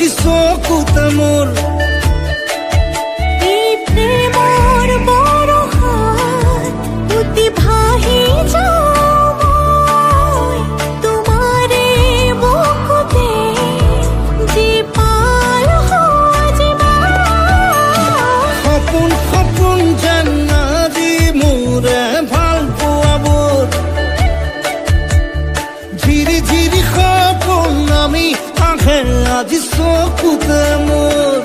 আজি চকুতে মোৰ এই প্ৰেমৰ বৰষাত উটি ভাহি যাওঁ মই তোমাৰে বুকুতে যি পাল সজীৱা সপোন সপোন যেন আজি মোৰে ভাল পোৱাবোৰ ঝিৰি ঝিৰি সপোন আমি আহে আজি চকুতে মোৰ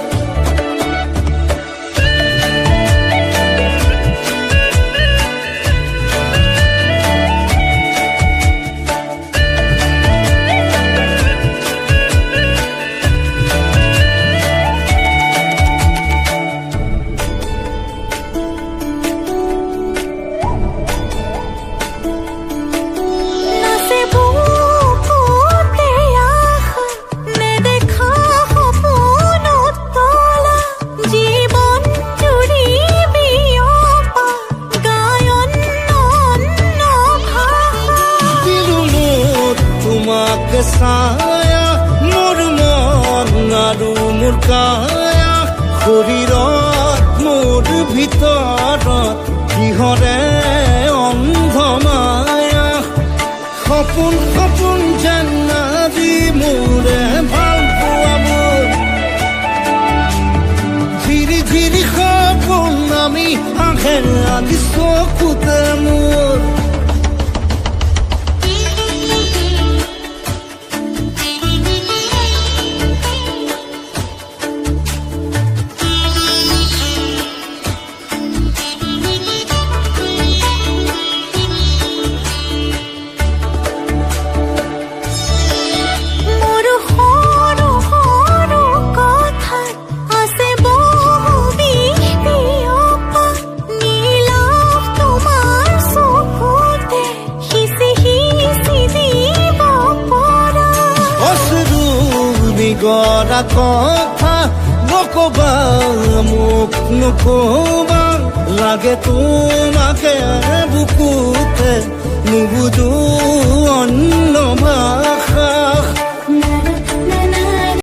নাচে বুকুতে আশা নেদেখা সপোনত তলা জীৱন জুৰি বিয়পা গায়ন অন্য ভাষা দিলুমত তোমাকে ছায়া মোৰ মন আৰু মোৰ কায়া শৰীৰত মোৰ ভিতৰত কিহৰে অন্ধ মায়া সপোন সপোন যেন আজি মোৰে ভাল পোৱাবোৰ ঝিৰি ঝিৰি সপোন আমি আহে আজি চকুতে মোৰ মোৰ সৰু সৰু কথাত আছে বহু বিষ বিয়পা নীলাভ তোমাৰ চকুতে সিঁচি সিঁচি দিব পৰা অশ্ৰু নিগৰা কথা নকবা মোক নকবা লাগে তোমাকে বুকুতে নুবুজো